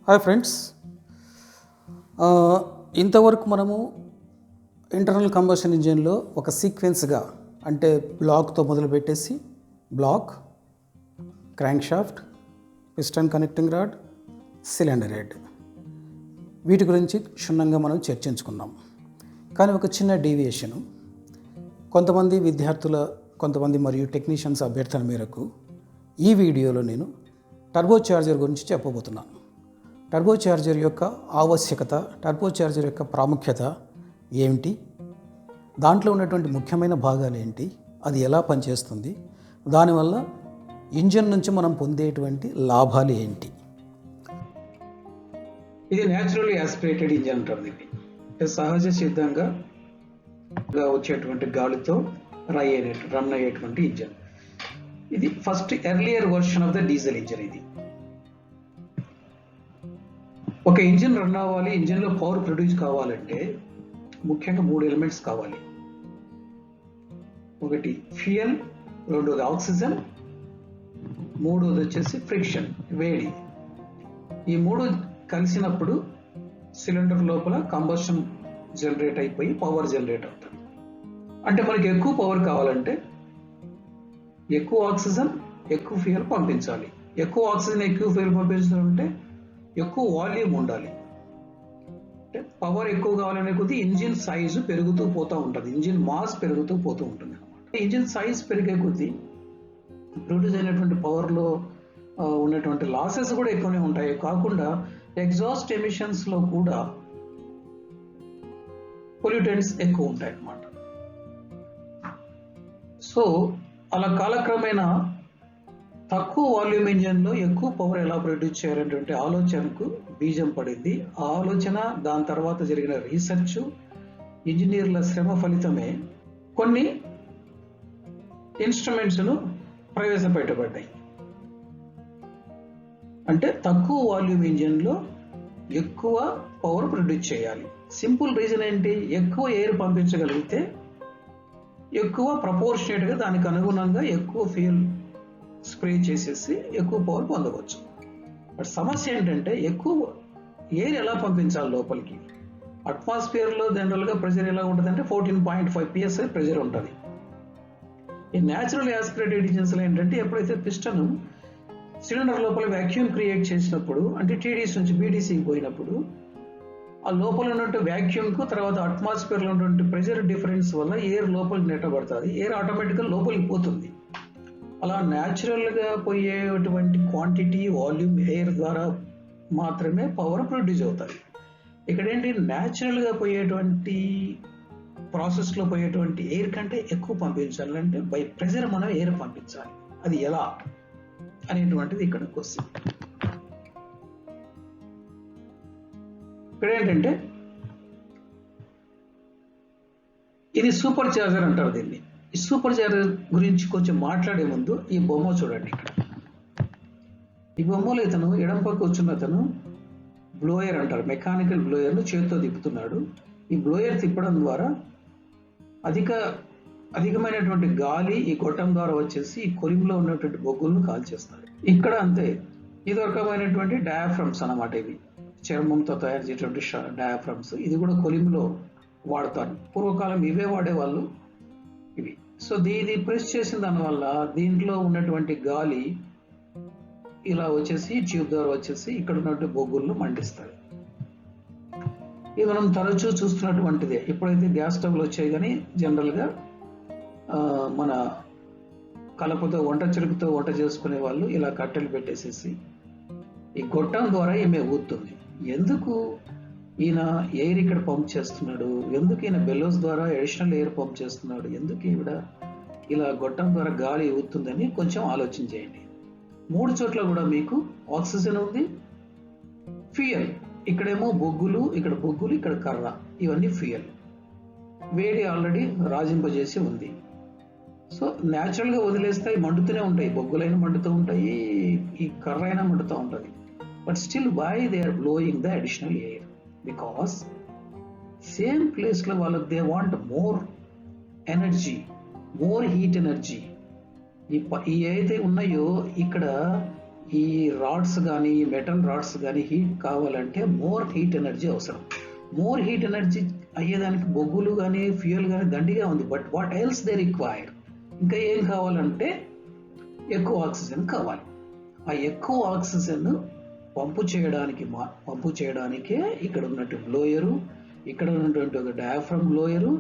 Hi friends, ఇంతవరకు మనము internal combustion ఇంజిన్లో ఒక సీక్వెన్స్గా అంటే బ్లాక్తో మొదలుపెట్టేసి block, crankshaft, piston connecting rod, cylinder head వీటి గురించి క్షుణ్ణంగా మనం చర్చించుకున్నాం. కానీ ఒక చిన్న డీవియేషను, కొంతమంది విద్యార్థుల మరియు టెక్నీషియన్స్ అభ్యర్థన మేరకు ఈ వీడియోలో నేను టర్బో చార్జర్ గురించి చెప్పబోతున్నాను. టర్బో చార్జర్ యొక్క ఆవశ్యకత, టర్బో చార్జర్ యొక్క ప్రాముఖ్యత ఏమిటి, దాంట్లో ఉన్నటువంటి ముఖ్యమైన భాగాలు ఏంటి, అది ఎలా పనిచేస్తుంది, దానివల్ల ఇంజన్ నుంచి మనం పొందేటువంటి లాభాలు ఏంటి. ఇది న్యాచురల్లీ యాస్పిరేటెడ్ ఇంజన్ అంటారు. దీన్ని సహజ సిద్ధంగా వచ్చేటువంటి గాలితో రన్ అయ్యేటువంటి ఇంజన్. ఇది first earlier version of the diesel engine. ఇది ఒక ఇంజిన్ రన్ అవ్వాలి, ఇంజిన్లో పవర్ ప్రొడ్యూస్ కావాలంటే ముఖ్యంగా 3 ఎలిమెంట్స్ కావాలి. ఒకటి ఫ్యూయల్, రెండోది ఆక్సిజన్, మూడోది వచ్చేసి ఫ్రిక్షన్, వేడి. ఈ 3 కలిసినప్పుడు సిలిండర్ లోపల కంబషన్ జనరేట్ అయిపోయి పవర్ జనరేట్ అవుతుంది. అంటే మనకి ఎక్కువ పవర్ కావాలంటే ఎక్కువ ఆక్సిజన్, ఎక్కువ ఫ్యూయల్ పంపించాలి. ఎక్కువ ఆక్సిజన్, ఎక్కువ ఫ్యూయల్ పంపించాలంటే ఎక్కువ వాల్యూమ్ ఉండాలి. అంటే పవర్ ఎక్కువ కావాలనే కొద్దీ ఇంజిన్ సైజు పెరుగుతూ పోతూ ఉంటుంది, ఇంజిన్ మాస్ పెరుగుతూ పోతూ ఉంటుంది అనమాట. ఇంజిన్ సైజ్ పెరిగే కొద్దీ ప్రొడ్యూస్ అయినటువంటి పవర్లో ఉన్నటువంటి లాసెస్ కూడా ఎక్కువనే ఉంటాయి. కాకుండా ఎగ్జాస్ట్ ఎమిషన్స్లో కూడా పొల్యూటెంట్స్ ఎక్కువ ఉంటాయి అన్నమాట. సో అలా కాలక్రమేణా తక్కువ వాల్యూమ్ ఇంజన్లో ఎక్కువ పవర్ ఎలా ప్రొడ్యూస్ చేయాలనేటువంటి ఆలోచనకు బీజం పడింది. ఆ ఆలోచన, దాని తర్వాత జరిగిన రీసెర్చ్, ఇంజనీర్ల శ్రమ ఫలితమే కొన్ని ఇన్స్ట్రుమెంట్స్ను ప్రవేశపెట్టబడ్డాయి. అంటే తక్కువ వాల్యూమ్ ఇంజన్లో ఎక్కువ పవర్ ప్రొడ్యూస్ చేయాలి. సింపుల్ రీజన్ ఏంటి? ఎక్కువ ఎయిర్ పంపించగలిగితే ఎక్కువ ప్రపోర్షనేట్గా దానికి అనుగుణంగా ఎక్కువ ఫ్యూయల్ స్ప్రే చేసేసి ఎక్కువ పవర్ పొందవచ్చు. బట్ సమస్య ఏంటంటే ఎక్కువ ఎయిర్ ఎలా పంపించాలి లోపలికి? అట్మాస్ఫియర్లో జనరల్గా ప్రెషర్ ఎలా ఉంటుంది అంటే 14.5 PSI ప్రెషర్ ఉంటుంది. ఈ న్యాచురల్ యాస్పిరేటెడ్ ఇంజిన్స్లో ఏంటంటే ఎప్పుడైతే పిస్టన్ సిలిండర్ లోపల వ్యాక్యూమ్ క్రియేట్ చేసినప్పుడు, అంటే TDS నుంచి BDCకి పోయినప్పుడు, ఆ లోపల ఉన్నటువంటి వ్యాక్యూమ్కు తర్వాత అట్మాస్ఫియర్లో ఉన్నటువంటి ప్రెషర్ డిఫరెన్స్ వల్ల ఎయిర్ లోపలికి నెట్టబడుతుంది. ఎయిర్ ఆటోమేటిక్గా లోపలికి పోతుంది. అలా న్యాచురల్గా పోయేటువంటి క్వాంటిటీ, వాల్యూమ్ ఎయిర్ ద్వారా మాత్రమే పవర్ ప్రొడ్యూస్ అవుతుంది. ఇక్కడ ఏంటి, న్యాచురల్గా పోయేటువంటి ప్రాసెస్లో పోయేటువంటి ఎయిర్ కంటే ఎక్కువ పంపించాలంటే బై ప్రెషర్ మనం ఎయిర్ పంపించాలి. అది ఎలా అనేటువంటిది ఇక్కడ క్వశ్చన్. ఇక్కడ ఏంటంటే ఇది సూపర్ చార్జర్ అంటారు దీన్ని. ఈ సూపర్ చార్జర్ గురించి కొంచెం మాట్లాడే ముందు ఈ బొమ్మ చూడండి. ఇక్కడ ఈ బొమ్మలో ఇతను ఎడం పక్క వచ్చిన అతను బ్లోయర్ అంటారు, మెకానికల్ బ్లోయర్ను చేతితో తిప్పుతున్నాడు. ఈ బ్లోయర్ తిప్పడం ద్వారా అధికమైనటువంటి గాలి ఈ గొట్టం ద్వారా వచ్చేసి ఈ కొలిమిలో ఉన్నటువంటి బొగ్గులను కాల్చేస్తారు. ఇక్కడ అంతే, ఇది ఒక రకమైనటువంటి డయాఫ్రమ్స్ అన్నమాట. ఇవి చర్మంతో తయారు చేసేటువంటి డయాఫ్రమ్స్. ఇది కూడా కొలిమిలో వాడతారు. పూర్వకాలం ఇవే వాడేవాళ్ళు ఇవి. సో దీన్ని ప్రెస్ చేసిన దానివల్ల దీంట్లో ఉన్నటువంటి గాలి ఇలా వచ్చేసి ట్యూబ్ ద్వారా వచ్చేసి ఇక్కడ ఉన్నటువంటి బొగ్గులను మండిస్తారు. ఇది మనం తరచూ చూస్తున్నటువంటిదే. ఎప్పుడైతే గ్యాస్ స్టవ్లు వచ్చాయి, కానీ జనరల్గా మన కలపతో, చెరుకుతో వంట చేసుకునే వాళ్ళు ఇలా కట్టెలు పెట్టేసేసి ఈ గొట్టం ద్వారా ఈమె ఊతుంది. ఎందుకు ఈయన ఎయిర్ ఇక్కడ పంప్ చేస్తున్నాడు? ఎందుకు ఈయన బెలోస్ ద్వారా అడిషనల్ ఎయిర్ పంప్ చేస్తున్నాడు? ఎందుకు ఈవిడ ఇలా గొట్టం ద్వారా గాలి ఊతుందని కొంచెం ఆలోచన చేయండి. 3 చోట్ల కూడా మీకు ఆక్సిజన్ ఉంది, ఫ్యూయల్. ఇక్కడేమో బొగ్గులు, ఇక్కడ కర్ర, ఇవన్నీ ఫ్యూయల్. వేడి ఆల్రెడీ రాజింపజేసి ఉంది. సో న్యాచురల్గా వదిలేస్తే మండుతూనే ఉంటాయి, బొగ్గులైనా మండుతూ ఉంటాయి, ఈ కర్ర అయినా మండుతూ ఉంటుంది. But still why they are blowing the additional air? Because same ప్లేస్లో వాళ్ళకి they want more energy, more heat energy. ఈ ఏదైతే ఉన్నాయో ఇక్కడ ఈ రాడ్స్ కానీ మెటల్ రాడ్స్ కానీ హీట్ కావాలంటే మోర్ హీట్ ఎనర్జీ అవసరం. మోర్ హీట్ ఎనర్జీ అయ్యేదానికి బొగ్గులు కానీ ఫ్యూయల్ కానీ దండిగా ఉంది. But what else they require, ఇంకా ఏం కావాలంటే ఎక్కువ ఆక్సిజన్ కావాలి. ఆ ఎక్కువ ఆక్సిజన్ పంపు చేయడానికే ఇక్కడ ఉన్నట్టు బ్లోయరు, ఇక్కడ ఉన్నటువంటి ఒక డయాఫ్రమ్ బ్లోయరు,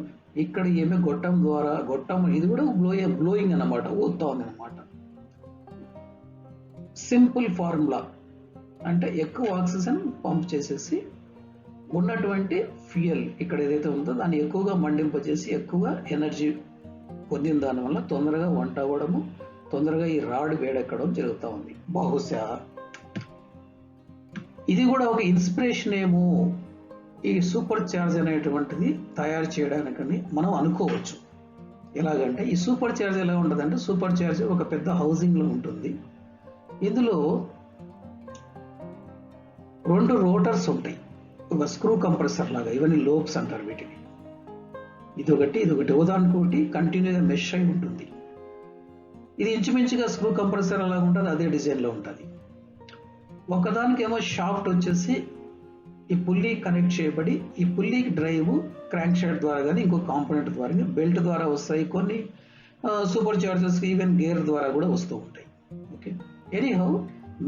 ఇక్కడ ఏమో గొట్టం ఇది కూడా బ్లోయింగ్ అన్నమాట, ఊగుతా ఉంది అన్నమాట. సింపుల్ ఫార్ములా అంటే ఎక్కువ ఆక్సిజన్ పంప్ చేసేసి ఉన్నటువంటి ఫ్యూయల్ ఇక్కడ ఏదైతే ఉందో దాన్ని ఎక్కువగా మండింపజేసి ఎక్కువగా ఎనర్జీ పొందిన దానివల్ల తొందరగా వంట అవ్వడము, తొందరగా ఈ రాడ్ వేడెక్కడం జరుగుతూ ఉంది. బహుశా ఇది కూడా ఒక ఇన్స్పిరేషన్ ఏమో ఈ సూపర్ చార్జ్ అనేటువంటిది తయారు చేయడానికని మనం అనుకోవచ్చు. ఎలాగంటే ఈ సూపర్ చార్జ్ ఎలా ఉంటుందంటే, సూపర్ చార్జ్ ఒక పెద్ద హౌసింగ్లో ఉంటుంది. ఇందులో 2 రోటర్స్ ఉంటాయి, ఒక స్క్రూ కంప్రెసర్ లాగా. ఇవన్నీ లోబ్స్ అంటారు వీటిని. ఇదొకటి ఒకదానికొకటి కంటిన్యూగా మెష్ అయి ఉంటుంది. ఇది ఇంచుమించుగా స్క్రూ కంప్రెసర్ అలాగా ఉంటుంది, అదే డిజైన్లో ఉంటుంది. ఒకదానికి ఏమో షాఫ్ట్ వచ్చేసి ఈ పుల్లీ కనెక్ట్ చేయబడి, ఈ పుల్లీకి డ్రైవ్ క్రాంక్ షాఫ్ట్ ద్వారా కానీ ఇంకో కాంపోనెంట్ ద్వారా కానీ బెల్ట్ ద్వారా వస్తాయి. కొన్ని సూపర్ చార్జర్స్కి ఈవెన్ గేర్ ద్వారా కూడా వస్తూ ఉంటాయి. ఓకే, ఎనీహౌ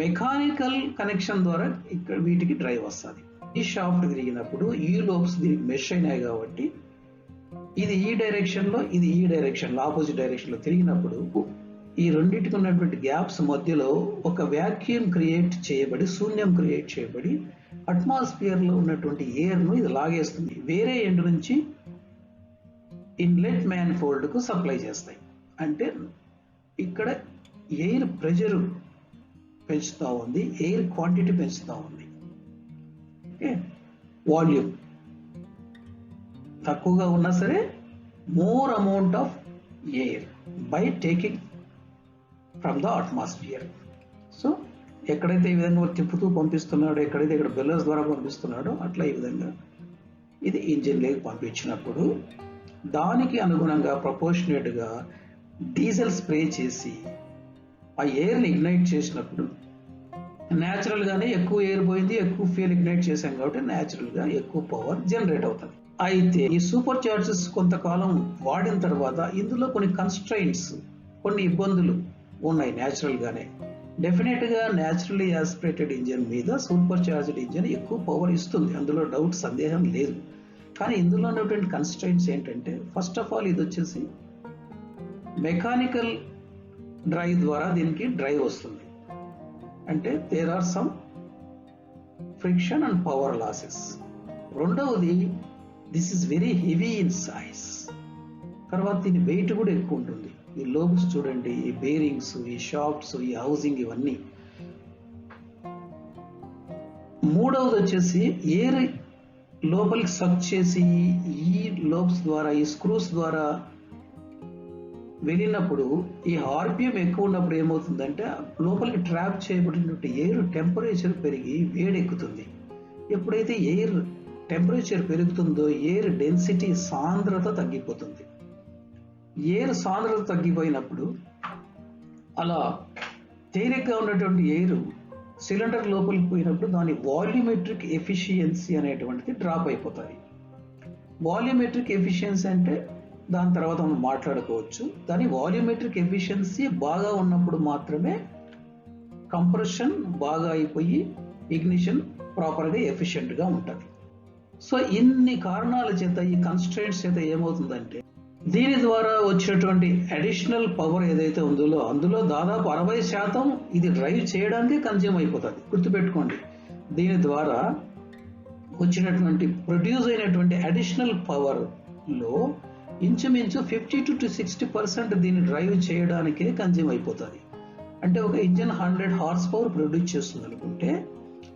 మెకానికల్ కనెక్షన్ ద్వారా ఇక్కడ వీటికి డ్రైవ్ వస్తుంది. ఈ షాఫ్ట్ తిరిగినప్పుడు ఈ లోబ్స్ దీనికి మెష్ అయినాయి కాబట్టి ఇది ఈ డైరెక్షన్లో, ఇది ఈ డైరెక్షన్లో, ఆపోజిట్ డైరెక్షన్లో తిరిగినప్పుడు ఈ రెండింటికి ఉన్నటువంటి గ్యాప్స్ మధ్యలో ఒక వ్యాక్యూమ్ క్రియేట్ చేయబడి, శూన్యం క్రియేట్ చేయబడి అట్మాస్ఫియర్లో ఉన్నటువంటి ఎయిర్ను ఇది లాగేస్తుంది. వేరే ఎండ్ నుంచి ఇన్లెట్ మ్యాన్ఫోల్డ్కు సప్లై చేస్తాయి. అంటే ఇక్కడ ఎయిర్ ప్రెషర్ పెంచుతూ ఉంది, ఎయిర్ క్వాంటిటీ పెంచుతూ ఉంది. ఓకే, వాల్యూమ్ తక్కువగా ఉన్నా సరే more amount of air by taking from the atmosphere. So ఎక్కడైతే ఈ విధంగా తిప్పుతూ పంపిస్తున్నాడో, ఎక్కడైతే ఇక్కడ బెల్లర్స్ ద్వారా పంపిస్తున్నాడో అట్లా ఈ విధంగా ఇది ఇంజిన్లోకి పంపించినప్పుడు దానికి అనుగుణంగా ప్రపోర్షనేట్గా డీజిల్ స్ప్రే చేసి ఆ ఎయిర్ని ఇగ్నైట్ చేసినప్పుడు న్యాచురల్గానే ఎక్కువ ఎయిర్ పోయింది, ఎక్కువ ఫ్యూయల్ ఇగ్నైట్ చేశాం కాబట్టి న్యాచురల్గా ఎక్కువ పవర్ జనరేట్ అవుతుంది. అయితే ఈ సూపర్ చార్జెస్ కొంతకాలం వాడిన తర్వాత ఇందులో కొన్ని కన్స్ట్రైంట్స్, కొన్ని ఇబ్బందులు ఉన్నాయి. న్యాచురల్గానే డెఫినెట్గా న్యాచురల్లీ యాస్పిరేటెడ్ ఇంజిన్ మీద సూపర్ చార్జ్డ్ ఇంజిన్ ఎక్కువ పవర్ ఇస్తుంది, అందులో డౌట్, సందేహం లేదు. కానీ ఇందులో ఉన్నటువంటి కన్స్ట్రైంట్స్ ఏంటంటే, ఫస్ట్ ఆఫ్ ఆల్ ఇది వచ్చేసి మెకానికల్ డ్రైవ్ ద్వారా దీనికి డ్రైవ్ వస్తుంది. అంటే there are some friction and power losses. రెండవది this is very heavy in size. తర్వాత దీని వెయిట్ కూడా ఎక్కువ ఉంటుంది. ఈ లోబ్స్ చూడండి, ఈ బేరింగ్స్, ఈ షాఫ్ట్స్, ఈ హౌసింగ్, ఇవన్నీ. మూడవది వచ్చేసి ఎయిర్ లోపలికి సక్ చేసి ఈ లోబ్స్ ద్వారా, ఈ స్క్రూస్ ద్వారా వెళ్ళినప్పుడు ఈ ఆర్పిఎం ఎక్కువ ఉన్నప్పుడు ఏమవుతుందంటే లోపలికి ట్రాప్ చేయబడినటువంటి ఎయిర్ టెంపరేచర్ పెరిగి వేడెక్కుతుంది. ఎప్పుడైతే ఎయిర్ టెంపరేచర్ పెరుగుతుందో ఎయిర్ డెన్సిటీ, సాంద్రత తగ్గిపోతుంది. ఎయిర్ సాంద్రత తగ్గిపోయినప్పుడు అలా తేలిగ్గా ఉన్నటువంటి ఎయిర్ సిలిండర్ లోపలికి పోయినప్పుడు దాని వాల్యూమెట్రిక్ ఎఫిషియన్సీ అనేటువంటిది డ్రాప్ అయిపోతుంది. వాల్యూమెట్రిక్ ఎఫిషియన్సీ అంటే దాని తర్వాత మనం మాట్లాడుకోవచ్చు. దాని వాల్యూమెట్రిక్ ఎఫిషియన్సీ బాగా ఉన్నప్పుడు మాత్రమే కంప్రెషన్ బాగా అయిపోయి ఇగ్నిషన్ ప్రాపర్గా ఎఫిషియెంట్గా ఉంటుంది. సో ఇన్ని కారణాల చేత, ఈ కన్స్ట్రైంట్స్ చేత ఏమవుతుందంటే దీని ద్వారా వచ్చినటువంటి అడిషనల్ పవర్ ఏదైతే ఉందో అందులో దాదాపు 60% ఇది డ్రైవ్ చేయడానికే కన్జ్యూమ్ అయిపోతుంది. గుర్తుపెట్టుకోండి, దీని ద్వారా వచ్చినటువంటి ప్రొడ్యూస్ అయినటువంటి అడిషనల్ పవర్లో ఇంచుమించు 50 to 60% దీన్ని డ్రైవ్ చేయడానికే కన్జ్యూమ్ అయిపోతుంది. అంటే ఒక ఇంజిన్ 100 హార్స్ పవర్ ప్రొడ్యూస్ చేస్తుంది అనుకుంటే,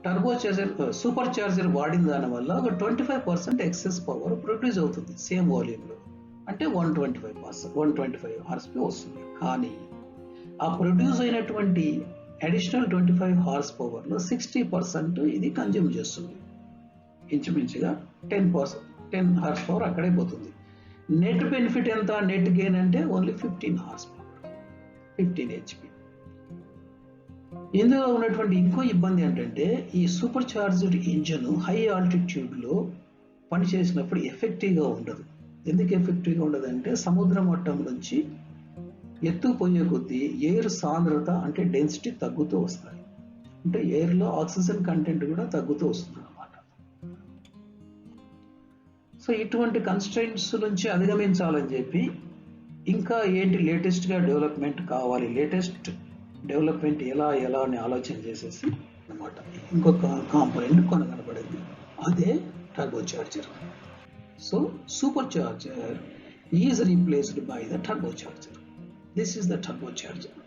టర్బో చార్జర్, సూపర్ చార్జర్ వాడిన దాని వల్ల ఒక 25% ఎక్సెస్ పవర్ ప్రొడ్యూస్ అవుతుంది సేమ్ వాల్యూమ్లో. అంటే 125 హార్స్ పవర్ వస్తుంది. కానీ ఆ ప్రొడ్యూస్ అయినటువంటి అడిషనల్ 25 హార్స్ పవర్లో 60% ఇది కన్జ్యూమ్ చేస్తుంది. ఇంచుమించుగా 10 హార్స్ పవర్ అక్కడే పోతుంది. నెట్ బెనిఫిట్ ఎంత, నెట్ గెయిన్ అంటే ఓన్లీ 15 హార్స్ పవర్, 15 HP. ఇందులో ఉన్నటువంటి ఇంకో ఇబ్బంది ఏంటంటే ఈ సూపర్ చార్జ్డ్ ఇంజన్ హై ఆల్టిట్యూడ్లో పనిచేసినప్పుడు ఎఫెక్టివ్గా ఉండదు. ఎందుకు ఎఫెక్టివ్గా ఉండదంటే సముద్ర మట్టం నుంచి ఎత్తు పోయే కొద్దీ ఎయిర్ సాంద్రత అంటే డెన్సిటీ తగ్గుతూ వస్తాయి. అంటే ఎయిర్లో ఆక్సిజన్ కంటెంట్ కూడా తగ్గుతూ వస్తుంది అన్నమాట. సో ఇటువంటి కన్స్ట్రెంట్స్ నుంచి అధిగమించాలని చెప్పి ఇంకా ఏంటి లేటెస్ట్గా డెవలప్మెంట్ కావాలి, లేటెస్ట్ డెవలప్మెంట్ ఎలా అని ఆలోచన చేసేసి అన్నమాట ఇంకొక కాంపోనెంట్ కనబడింది, అదే turbo charger. So super charger is replaced by the turbo charger. This is the turbo charger.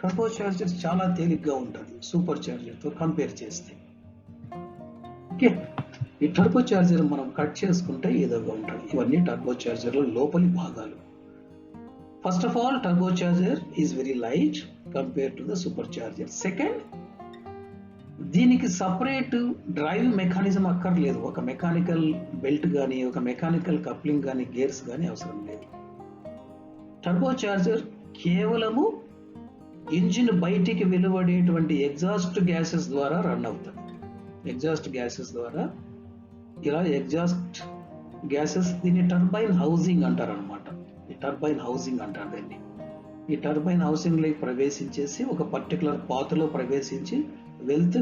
Turbo charger చాలా తేలిగ్గా ఉంటుంది సూపర్ చార్జర్తో కంపేర్ చేస్తే. ఓకే, ఈ టర్బో చార్జర్ మనం కట్ చేసుకుంటే ఏదోగా ఉంటుంది. ఇవన్నీ టర్బో చార్జర్లో లోపలి భాగాలు. First of all turbo charger is very light compare to the super charger. Second, దీనికి సపరేట్ డ్రైవ్ మెకానిజం అక్కర్లేదు. ఒక మెకానికల్ బెల్ట్ కానీ ఒక మెకానికల్ కప్లింగ్ కానీ గేర్స్ కానీ అవసరం లేదు. టర్బో చార్జర్ కేవలము ఇంజిన్ బయటికి వెలువడేటువంటి ఎగ్జాస్ట్ గ్యాసెస్ ద్వారా రన్ అవుతుంది. ఎగ్జాస్ట్ గ్యాసెస్ ద్వారా ఇలా ఎగ్జాస్ట్ గ్యాసెస్, దీన్ని టర్బైన్ హౌసింగ్ అంటారు అనమాట. ఈ టర్బైన్ హౌసింగ్ అంటారు దీన్ని. ఈ టర్బైన్ హౌసింగ్లోకి ప్రవేశించేసి ఒక పర్టికులర్ పాత్రలో ప్రవేశించి వెళ్తూ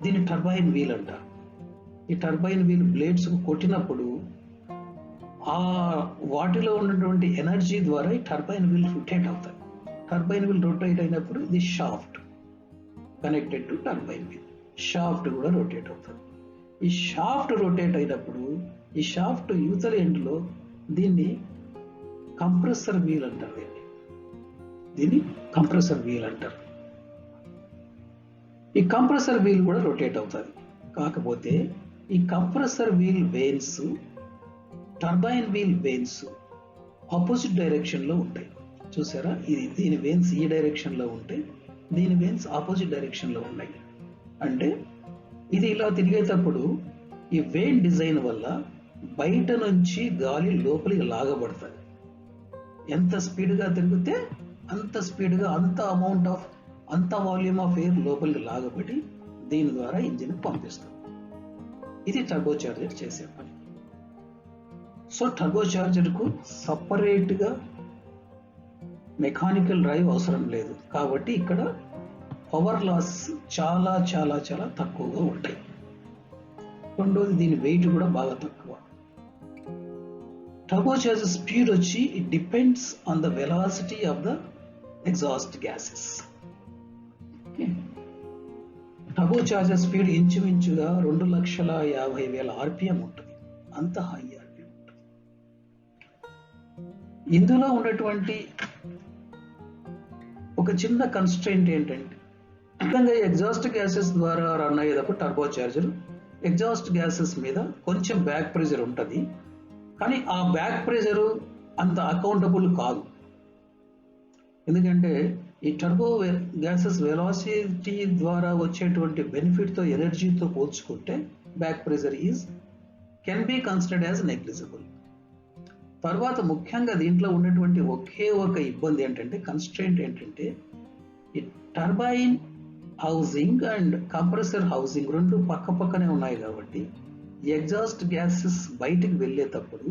దీన్ని టర్బైన్ వీల్ అంటారు. ఈ టర్బైన్ వీల్ బ్లేడ్స్ కొట్టినప్పుడు ఆ వాటిలో ఉన్నటువంటి ఎనర్జీ ద్వారా ఈ టర్బైన్ వీల్ రొటేట్ అవుతాయి. టర్బైన్ వీల్ రొటేట్ అయినప్పుడు ఇది shaft connected to turbine wheel, shaft కూడా రొటేట్ అవుతుంది. ఈ షాఫ్ట్ రొటేట్ అయినప్పుడు ఈ షాఫ్ట్ యూతల ఎండ్లో దీన్ని కంప్రెసర్ వీల్ అంటారు. దీన్ని కంప్రెసర్ వీల్ అంటారు. ఈ కంప్రెసర్ వీల్ కూడా రొటేట్ అవుతుంది. కాకపోతే ఈ compressor wheel vanes turbine wheel vanes opposite డైరెక్షన్లో ఉంటాయి. చూసారా, దీని వెయిన్స్ ఈ డైరెక్షన్లో ఉంటే దీని వెయిన్స్ ఆపోజిట్ డైరెక్షన్లో ఉన్నాయి. అంటే ఇది ఇలా తిరిగేటప్పుడు ఈ వెయిన్ డిజైన్ వల్ల బయట నుంచి గాలి లోపలికి లాగబడుతుంది. ఎంత స్పీడ్గా తిరిగితే అంత స్పీడ్గా అంత వాల్యూమ్ ఆఫ్ ఎయిర్ లోపలికి లాగబడి దీని ద్వారా ఇంజిన్ పంపిస్తుంది. ఇది టర్బో చార్జర్ చేసే పని. సో టర్బో చార్జర్కు సపరేట్గా మెకానికల్ డ్రైవ్ అవసరం లేదు. కాబట్టి ఇక్కడ పవర్ లాస్ చాలా చాలా చాలా తక్కువగా ఉంటాయి. రెండోది, దీని వెయిట్ కూడా బాగా తక్కువ. టర్బో చార్జర్ స్పీడ్ వచ్చి it depends on the velocity of the exhaust gases. Turbo charger speed ఇంచుమించుగా 2,50,000 RPM ఉంటుంది. అంత హై RPM ఉంటుంది. ఇందులో ఉన్నటువంటి ఒక చిన్న కన్స్ట్రెయింట్ ఏంటంటే, ముఖ్యంగా ఎగ్జాస్ట్ గ్యాసెస్ ద్వారా రన్ అయ్యేటప్పుడు టర్బో చార్జర్ ఎగ్జాస్ట్ గ్యాసెస్ మీద కొంచెం బ్యాక్ ప్రెషర్ ఉంటుంది. కానీ ఆ బ్యాక్ ప్రెషర్ అంత అకౌంటబుల్ కాదు. ఎందుకంటే ఈ టర్బో గ్యాసెస్ వెలాసిటీ ద్వారా వచ్చేటువంటి బెనిఫిట్తో ఎనర్జీతో పోల్చుకుంటే back pressure can be considered as negligible. తర్వాత ముఖ్యంగా దీంట్లో ఉన్నటువంటి ఒకే ఒక ఇబ్బంది ఏంటంటే, కన్స్ట్రెయింట్ ఏంటంటే, ఈ turbine housing and compressor housing రెండు పక్క పక్కనే ఉన్నాయి. కాబట్టి ఎగ్జాస్ట్ గ్యాసెస్ బయటికి వెళ్ళేటప్పుడు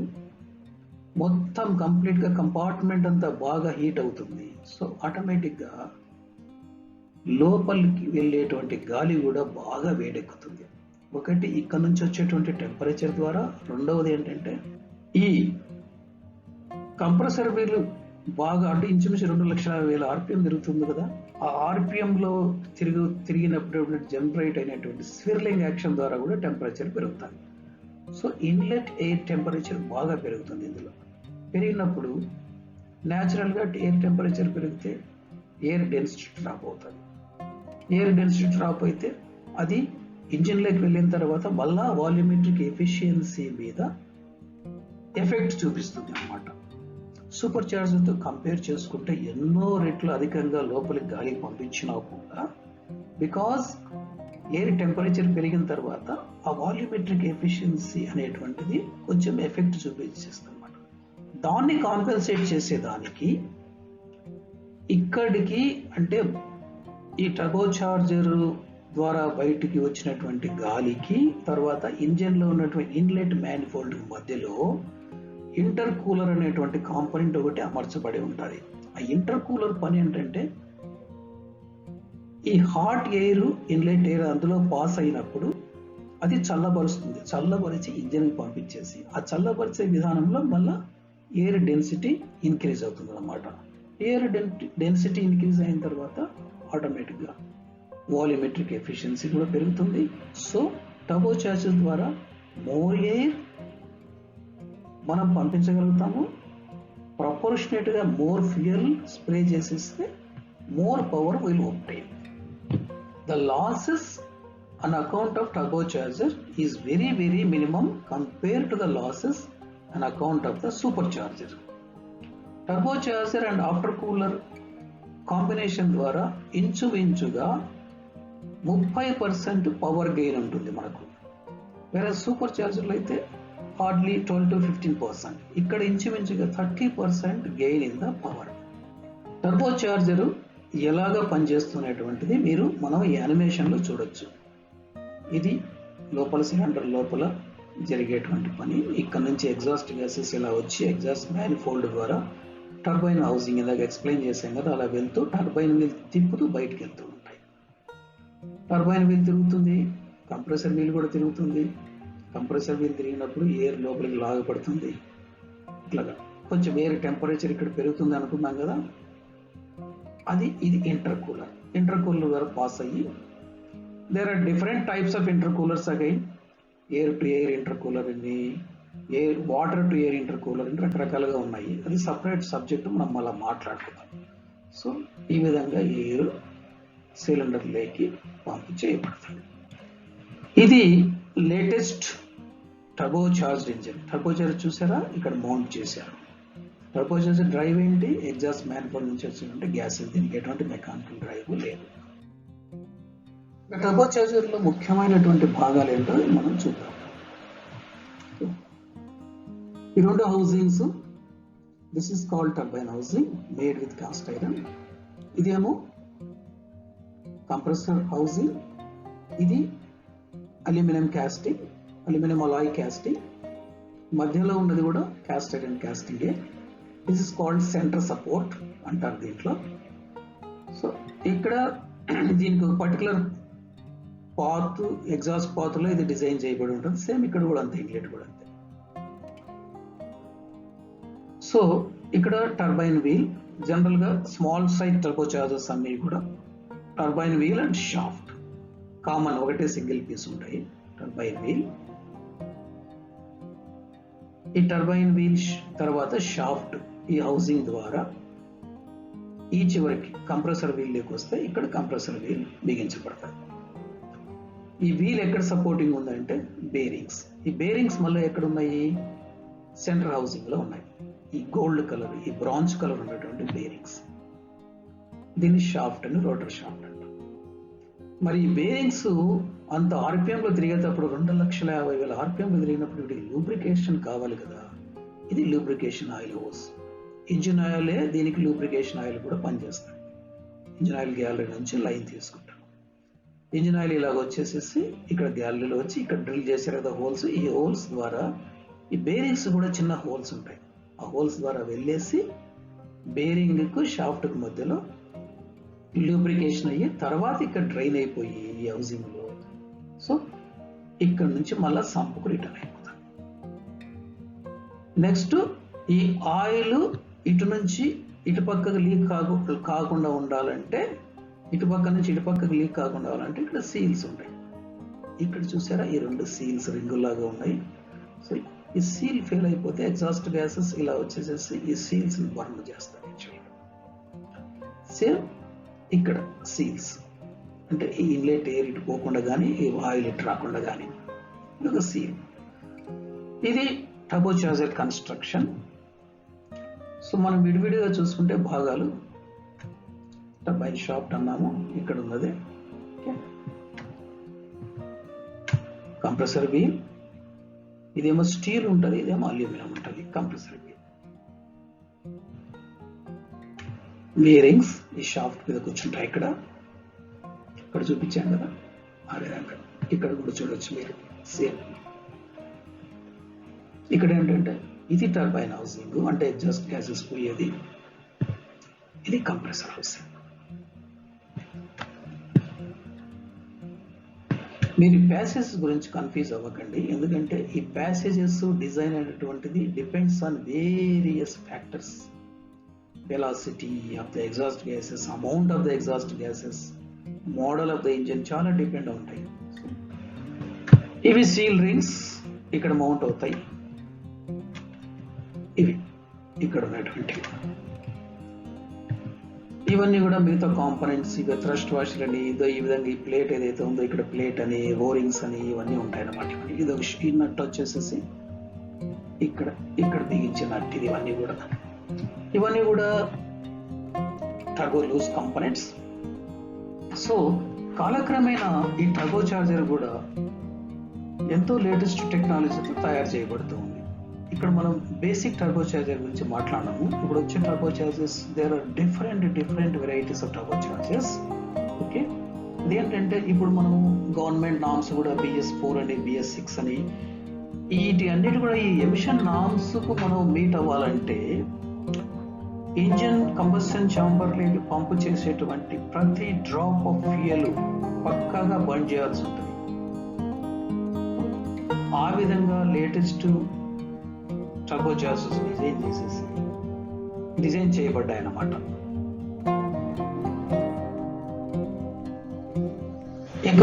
మొత్తం కంప్లీట్గా కంపార్ట్మెంట్ అంతా బాగా హీట్ అవుతుంది. సో ఆటోమేటిక్గా లోపలికి వెళ్ళేటువంటి గాలి కూడా బాగా వేడెక్కుతుంది. ఒకటి ఇక్కడ నుంచి వచ్చేటువంటి టెంపరేచర్ ద్వారా, రెండవది ఏంటంటే ఈ కంప్రెసర్ వీల్ బాగా అంటే ఇంచుమించు 2,50,000 RPM తిరుగుతుంది కదా. ఆ RPMలో తిరిగినప్పుడు జనరేట్ అయినటువంటి స్విర్లింగ్ యాక్షన్ ద్వారా కూడా టెంపరేచర్ పెరుగుతుంది. సో ఇన్లెట్ ఎయిర్ టెంపరేచర్ బాగా పెరుగుతుంది. ఇందులో పెరిగినప్పుడు న్యాచురల్గా ఎయిర్ టెంపరేచర్ పెరిగితే ఎయిర్ డెన్సిటీ డ్రాప్ అవుతుంది. ఎయిర్ డెన్సిటీ డ్రాప్ అయితే అది ఇంజిన్లోకి వెళ్ళిన తర్వాత మళ్ళా వాల్యూమెట్రిక్ ఎఫిషియన్సీ మీద ఎఫెక్ట్ చూపిస్తుంది అన్నమాట. సూపర్ చార్జర్తో కంపేర్ చేసుకుంటే ఎన్నో రెట్లు అధికంగా లోపలికి గాలి పంపించినా కూడా, బికాజ్ ఎయిర్ టెంపరేచర్ పెరిగిన తర్వాత ఆ వాల్యూమెట్రిక్ ఎఫిషియన్సీ అనేటువంటిది కొంచెం ఎఫెక్ట్ చూపించేస్తుంది అన్నమాట. దాన్ని కాంపెన్సేట్ చేసేదానికి ఇక్కడికి అంటే ఈ టర్బో చార్జర్ ద్వారా బయటికి వచ్చినటువంటి గాలికి తర్వాత ఇంజన్లో ఉన్నటువంటి ఇన్లెట్ మ్యానిఫోల్డ్ మధ్యలో ఇంటర్ కూలర్ అనేటువంటి కాంపోనెంట్ ఒకటి అమర్చబడి ఉంటుంది. ఆ ఇంటర్ కూలర్ పని ఏంటంటే ఈ హాట్ ఎయిర్ ఇన్లెట్ ఎయిర్ అందులో పాస్ అయినప్పుడు అది చల్లబరుస్తుంది. చల్లబరిచి ఇంజన్కి పంపించేసి ఆ చల్లబరిచే విధానంలో మళ్ళీ ఎయిర్ డెన్సిటీ ఇంక్రీజ్ అవుతుంది అన్నమాట. ఎయిర్ డెన్సిటీ ఇంక్రీజ్ అయిన తర్వాత ఆటోమేటిక్గా వాల్యూమెట్రిక్ ఎఫిషియన్సీ కూడా పెరుగుతుంది. సో టర్బో చార్జర్ ద్వారా మోర్ ఎయిర్ మనం పంపించగలుగుతాము. ప్రపోర్షనేట్గా మోర్ ఫ్యూయల్ స్ప్రే చేసేస్తే more power will obtain. The losses on account of turbocharger is very minimum compared to the losses on account of the supercharger. Turbocharger and aftercooler combination ద్వారా ఇంచుమించుగా 30% power gain ఉంటుంది మనకు. వేరే super చార్జర్లు అయితే hardly 12 to 15%. ఇక్కడ ఇంచుమించుగా 30% gain in the power. Turbo charger ఎలాగా పనిచేస్తున్నటువంటిది మనం ఈ యానిమేషన్లో చూడొచ్చు. ఇది లోపల సిలిండర్ లోపల జరిగేటువంటి పని. ఇక్కడ నుంచి ఎగ్జాస్ట్ గ్యాసెస్ ఇలా వచ్చి ఎగ్జాస్ట్ మ్యానిఫోల్డ్ ద్వారా టర్బైన్ హౌసింగ్ ఇందాక ఎక్స్ప్లెయిన్ చేశాం కదా, అలా వెళ్తూ టర్బైన్ వీల్ తిప్పుతూ బయటకు వెళ్తూ ఉంటాయి. టర్బైన్ వీల్ తిరుగుతుంది, కంప్రెసర్ వీల్ కూడా తిరుగుతుంది. కంప్రెసర్ వీల్ తిరిగినప్పుడు ఎయిర్ లోపలికి లాగపడుతుంది. ఇట్లాగా కొంచెం ఎయిర్ టెంపరేచర్ ఇక్కడ పెరుగుతుంది అనుకున్నాం కదా, ఇది ఇంటర్ కూలర్. ఇంటర్ కూలర్ ద్వారా పాస్ అయ్యి there are different types of intercoolers again. Air to air intercooler అని, air water to air intercooler అని రకరకాలుగా ఉన్నాయి. అది సపరేట్ సబ్జెక్ట్, మనం మళ్ళీ మాట్లాడుకుందాం. సో ఈ విధంగా ఎయిర్ సిలిండర్లోకి పంపు చేయబడుతుంది. ఇది latest turbocharged engine. Turbocharger చూసారా, ఇక్కడ మౌంట్ చేశారు. టర్బో చార్జర్ డ్రైవ్ ఏంటి, ఎగ్జాస్ట్ మ్యానిఫోల్డ్ నుంచి వచ్చినటువంటి గ్యాస్. దీనికి ఎటువంటి మెకానికల్ డ్రైవ్ లేదు. టర్బో చార్జర్లో ముఖ్యమైనటువంటి భాగాలు ఏంటో మనం చూద్దాం. ఈ రెండు housings, this is called turbine housing made with cast iron. ఇదేమో కంప్రెసర్ హౌసింగ్, ఇది aluminium casting, aluminium alloy casting. మధ్యలో ఉన్నది కూడా కాస్ట్ ఐరన్ కాస్టింగే. This is called centre support అంటారు దీంట్లో. సో ఇక్కడ దీనికి ఒక పర్టికులర్ పాత్, ఎగ్జాస్ట్ పాత్లో ఇది డిజైన్ చేయబడి ఉంటుంది. సేమ్ ఇక్కడ కూడా అంతే, ఇన్లెట్ కూడా అంతే. సో ఇక్కడ టర్బైన్ వీల్, జనరల్ గా స్మాల్ సైజ్ టర్బో చార్జర్స్ అన్ని కూడా turbine wheel and shaft common, ఒకటే సింగిల్ పీస్ ఉంటాయి. టర్బైన్ వీల్, ఈ టర్బైన్ వీల్ తర్వాత షాఫ్ట్, ఈ హౌసింగ్ ద్వారా ఈ చివరికి కంప్రెసర్ వీల్ లేకి వస్తే ఇక్కడ కంప్రెసర్ వీల్ బిగించబడతాయి. ఈ వీల్ ఎక్కడ సపోర్టింగ్ ఉందంటే బేరింగ్స్. ఈ బేరింగ్స్ మళ్ళీ ఎక్కడ ఉన్నాయి, సెంటర్ హౌసింగ్ లో ఉన్నాయి. ఈ గోల్డ్ కలర్, ఈ బ్రాంజ్ కలర్ ఉన్నటువంటి బేరింగ్స్, దీన్ని షాఫ్ట్ అని, రోటర్ షాఫ్ట్ అంట. మరి ఈ బేరింగ్స్ అంత ఆర్పిఎం లో తిరిగేటప్పుడు 2,50,000 ఆర్పిఎం లో తిరిగినప్పుడు వీటికి లూబ్రికేషన్ కావాలి కదా. ఇది లూబ్రికేషన్ ఆయిల్ హోస్. ఇంజిన్ ఆయిలే దీనికి లూబ్రికేషన్ ఆయిల్ కూడా పనిచేస్తాయి. ఇంజిన్ ఆయిల్ గ్యాలరీ నుంచి లైన్ తీసుకుంటాం. ఇంజిన్ ఆయిల్ ఇలాగ వచ్చేసేసి ఇక్కడ గ్యాలరీలో వచ్చి ఇక్కడ డ్రిల్ చేశారు కదా హోల్స్. ఈ హోల్స్ ద్వారా ఈ బేరింగ్స్ కూడా చిన్న హోల్స్ ఉంటాయి. ఆ హోల్స్ ద్వారా వెళ్ళేసి బేరింగ్ కు షాఫ్ట్ కు మధ్యలో లూబ్రికేషన్ అయ్యి తర్వాత ఇక్కడ డ్రైన్ అయిపోయి ఈ హౌసింగ్ లో, సో ఇక్కడ నుంచి మళ్ళా సంపుకు రిటర్న్ అయిపోతాం. నెక్స్ట్ ఈ ఆయిల్ ఇటు నుంచి ఇటు పక్కకు లీక్ కాకుండా ఉండాలంటే, ఇటు పక్క నుంచి ఇటు పక్కకు లీక్ కాకుండా ఉండాలంటే ఇక్కడ సీల్స్ ఉంటాయి. ఇక్కడ చూసారా, ఈ రెండు సీల్స్ రింగులాగా ఉన్నాయి. సో ఈ సీల్ ఫెయిల్ అయిపోతే ఎగ్జాస్ట్ గ్యాసెస్ ఇలా వచ్చేసేసి ఈ సీల్స్ ని బర్న్ చేస్తాయి. సేమ్ ఇక్కడ సీల్స్ అంటే ఈ ఇన్లెట్ ఎయిర్ ఇటు పోకుండా కానీ, ఈ ఆయిల్ ఇటు రాకుండా కానీ, ఇది ఒక సీల్. ఇది టర్బో చార్జర్ కన్స్ట్రక్షన్. సో మనం విడివిడిగా చూసుకుంటే భాగాలు, టర్బైన్ షాఫ్ట్ అన్నాము, ఇక్కడ ఉన్నది కంప్రెసర్ వీల్, ఇదేమో స్టీల్ ఉంటుంది, ఇదేమో అల్యూమినియం ఉంటుంది. కంప్రెసర్ వీల్, బేరింగ్స్ ఈ షాఫ్ట్ మీద కూర్చుంటాయి. ఇక్కడ ఇక్కడ చూపించాను కదా ఆ విధంగా ఇక్కడ కూడా చూడొచ్చు మీరు సేమ్. ఇక్కడ ఏంటంటే ఇది టర్బైన్ హౌసింగ్, అంటే ఎగ్జాస్ట్ గ్యాసెస్ పోయేది. ఇది కంప్రెసర్ హౌసింగ్. మీరు ఈ ప్యాసేజెస్ గురించి కన్ఫ్యూజ్ అవ్వకండి, ఎందుకంటే ఈ ప్యాసేజెస్ డిజైన్ అనేటువంటిది depends on various factors. Velocity of the exhaust gases, amount of the exhaust gases, model of the engine చాలా డిపెండ్ ఉంటాయి. ఇవి సీల్ రింగ్స్ ఇక్కడ మౌంట్ అవుతాయి. ఇవి ఇక్కడ ఉన్నటువంటి ఇవన్నీ కూడా మిగతా కాంపోనెంట్స్. ఇక థ్రస్ట్ వాషర్ అని ఇదో ఈ విధంగా ఈ ప్లేట్ ఏదైతే ఉందో ఇక్కడ ప్లేట్ అని ఓరింగ్స్ అని ఇవన్నీ ఉంటాయి అన్నమాట. ఇది ఈ నట్ వచ్చేసేసి ఇక్కడ బిగించే నట్. ఇవన్నీ కూడా టర్బో లూజ్ కాంపోనెంట్స్. సో కాలక్రమేణా ఈ టర్బో చార్జర్ కూడా ఎంతో లేటెస్ట్ టెక్నాలజీతో తయారు చేయబడుతూ ఉంది. ఇక్కడ మనం బేసిక్ టర్బో చార్జర్ గురించి మాట్లాడినాము. ఇప్పుడు వచ్చే turbochargers there are different varieties of turbochargers. Okay, ఇదేంటంటే ఇప్పుడు మనం గవర్నమెంట్ నామ్స్ కూడా BS4 అని BS6 అని వీటి అన్నిటి కూడా ఈ ఎమిషన్ నామ్స్ కు మనం మీట్ అవ్వాలంటే ఇంజిన్ కంబస్షన్ ఛాంబర్లోకి పంపు చేసేటువంటి ప్రతి డ్రాప్ ఆఫ్ ఫ్యూయల్ పక్కాగా బండ్ చేయాల్సి ఉంటుంది. ఆ విధంగా లేటెస్ట్ టర్బో చార్జర్స్ డిజైన్ చేయబడ్డాయి అన్నమాట. ఇక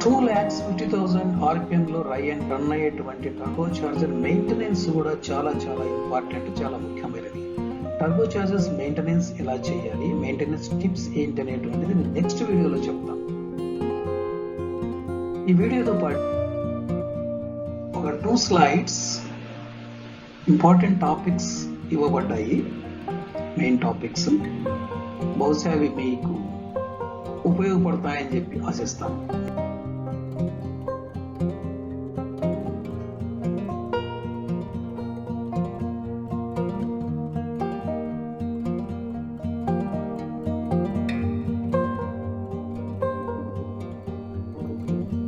2,50,000 RPM లో రన్ అయ్యేటువంటి టర్బో చార్జర్ మెయింటెనెన్స్ కూడా చాలా ఇంపార్టెంట్, చాలా ముఖ్యమైనది. టర్బో చార్జర్స్ మెయింటెనెన్స్ ఎలా చేయాలి, మెయింటెనెన్స్ టిప్స్ ఏంటి అనేటువంటిది నేను నెక్స్ట్ వీడియోలో చెప్తాను. ఈ వీడియోతో పాటు ఒక 2 స్లైడ్స్ ఇంపార్టెంట్ టాపిక్స్ ఇవ్వబడ్డాయి, మెయిన్ టాపిక్స్. బహుశా అవి మీకు ఉపయోగపడతాయని చెప్పి ఆశిస్తాను.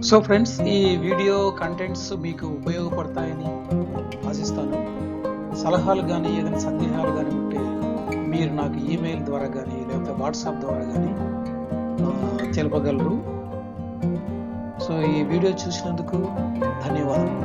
సో ఫ్రెండ్స్, ఈ వీడియో కంటెంట్స్ మీకు ఉపయోగపడతాయని ఆశిస్తాను. సలహాలు కానీ ఏదైనా సందేహాలు కానీ ఉంటే మీరు నాకు ఈమెయిల్ ద్వారా కానీ లేకపోతే వాట్సాప్ ద్వారా కానీ తెలపగలరు. సో ఈ వీడియో చూసినందుకు ధన్యవాదాలు.